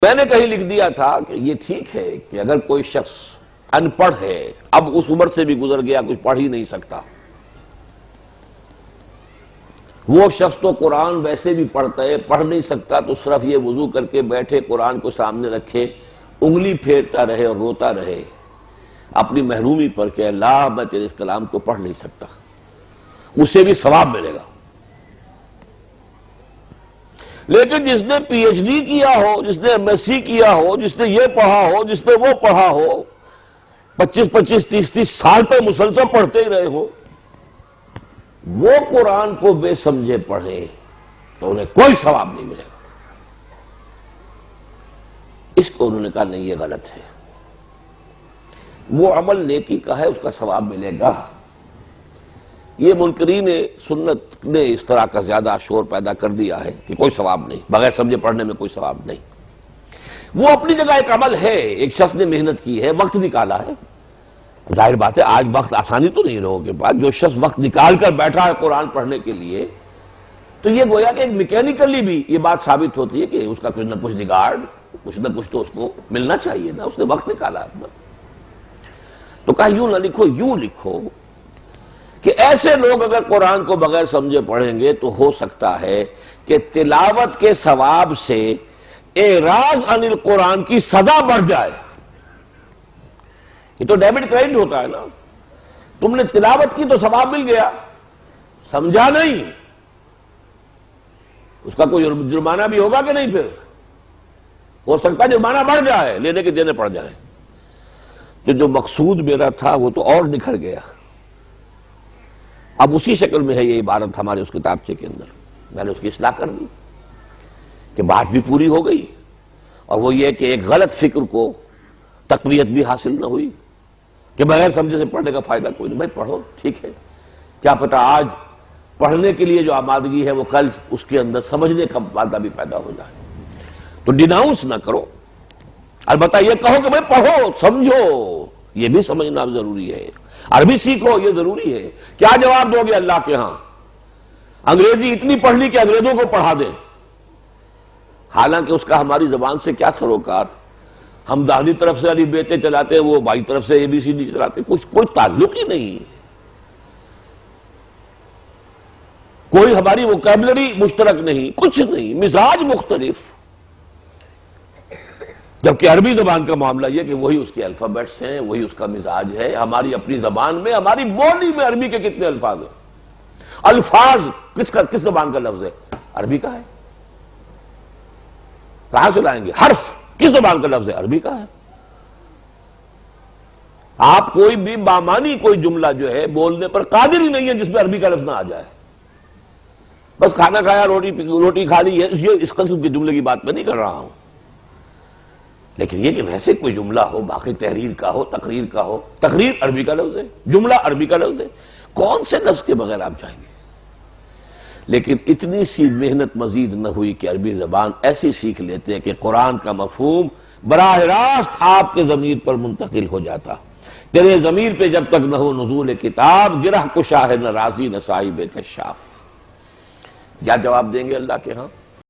میں نے کہیں لکھ دیا تھا کہ یہ ٹھیک ہے کہ اگر کوئی شخص ان پڑھ ہے، اب اس عمر سے بھی گزر گیا، کچھ پڑھ ہی نہیں سکتا، وہ شخص تو قرآن ویسے بھی پڑھتا ہے، پڑھ نہیں سکتا تو صرف یہ وضو کر کے بیٹھے، قرآن کو سامنے رکھے، انگلی پھیرتا رہے اور روتا رہے اپنی محرومی پر کہ اللہ میں تیرے اس کلام کو پڑھ نہیں سکتا، اسے بھی ثواب ملے گا۔ لیکن جس نے پی ایچ ڈی کیا ہو، جس نے ایم ایس سی کیا ہو، جس نے یہ پڑھا ہو، جس نے وہ پڑھا ہو، 25 30 سال تک مسلسل پڑھتے ہی رہے ہو، وہ قرآن کو بے سمجھے پڑھے تو انہیں کوئی ثواب نہیں ملے گا۔ اس کو انہوں نے کہا نہیں، یہ غلط ہے، وہ عمل نیکی کا ہے، اس کا ثواب ملے گا۔ یہ منکرین سنت نے اس طرح کا زیادہ شور پیدا کر دیا ہے کہ کوئی ثواب نہیں، بغیر سمجھے پڑھنے میں کوئی ثواب نہیں۔ وہ اپنی جگہ ایک عمل ہے، ایک شخص نے محنت کی ہے، وقت نکالا ہے، ظاہر بات ہے آج وقت آسانی تو نہیں لوگوں کے پاس، جو شخص وقت نکال کر بیٹھا ہے قرآن پڑھنے کے لیے، تو یہ گویا کہ ایک میکینیکلی بھی یہ بات ثابت ہوتی ہے کہ اس کا کچھ نہ کچھ ریگارڈ، کچھ نہ کچھ تو اس کو ملنا چاہیے نا، اس نے وقت نکالا اپنا۔ تو کہا یوں نہ لکھو، یوں لکھو کہ ایسے لوگ اگر قرآن کو بغیر سمجھے پڑھیں گے تو ہو سکتا ہے کہ تلاوت کے ثواب سے اعراض عن القرآن کی سزا بڑھ جائے۔ یہ تو ڈیبٹ کریڈٹ ہوتا ہے نا، تم نے تلاوت کی تو ثواب مل گیا، سمجھا نہیں، اس کا کوئی جرمانہ بھی ہوگا کہ نہیں؟ پھر ہو سکتا ہے جرمانہ بڑھ جائے، لینے کے دینے پڑ جائیں، تو جو مقصود میرا تھا وہ تو اور نکھر گیا۔ اب اسی شکل میں ہے یہ عبارت ہمارے اس کتابچے کے اندر، میں نے اس کی اصلاح کر دی کہ بات بھی پوری ہو گئی، اور وہ یہ کہ ایک غلط فکر کو تقویت بھی حاصل نہ ہوئی کہ بغیر سمجھے سے پڑھنے کا فائدہ کوئی نہیں۔ بھائی پڑھو، ٹھیک ہے، کیا پتہ آج پڑھنے کے لیے جو آمادگی ہے وہ کل اس کے اندر سمجھنے کا مادہ بھی پیدا ہو جائے، تو ڈیناؤنس نہ کرو، البتہ یہ کہو کہ بھائی پڑھو، سمجھو، یہ بھی سمجھنا ضروری ہے، عربی سیکھو، یہ ضروری ہے۔ کیا جواب دو گے اللہ کے ہاں؟ انگریزی اتنی پڑھ لی کہ انگریزوں کو پڑھا دیں، حالانکہ اس کا ہماری زبان سے کیا سروکار؟ ہم داہنی طرف سے علی بیتے چلاتے ہیں، وہ بائیں طرف سے ABCD چلاتے ہیں، کوئی تعلق ہی نہیں، کوئی ہماری ووکیبلری مشترک نہیں، کچھ نہیں، مزاج مختلف۔ جبکہ عربی زبان کا معاملہ یہ کہ وہی اس کے الفابیٹس ہیں، وہی اس کا مزاج ہے۔ ہماری اپنی زبان میں، ہماری بولی میں عربی کے کتنے الفاظ ہیں؟ الفاظ کس زبان کا لفظ ہے؟ عربی کا ہے۔ کہاں سے لائیں گے؟ حرف کس زبان کا لفظ ہے؟ عربی کا ہے۔ آپ کوئی بھی بامانی کوئی جملہ جو ہے بولنے پر قادر ہی نہیں ہے جس میں عربی کا لفظ نہ آ جائے۔ بس کھانا کھایا، روٹی کھا لی، یہ اس قسم کے جملے کی بات میں نہیں کر رہا ہوں، لیکن یہ کہ ویسے کوئی جملہ ہو، باقی تحریر کا ہو، تقریر کا ہو، تقریر عربی کا لفظ ہے، جملہ عربی کا لفظ ہے، کون سے لفظ کے بغیر آپ جائیں گے؟ لیکن اتنی سی محنت مزید نہ ہوئی کہ عربی زبان ایسی سیکھ لیتے ہیں کہ قرآن کا مفہوم براہ راست آپ کے ضمیر پر منتقل ہو جاتا۔ تیرے ضمیر پہ جب تک نہ ہو نزول کتاب، گرہ کشا ہے نہ رازی نہ صاحب کشاف۔ کیا جواب دیں گے اللہ کے ہاں؟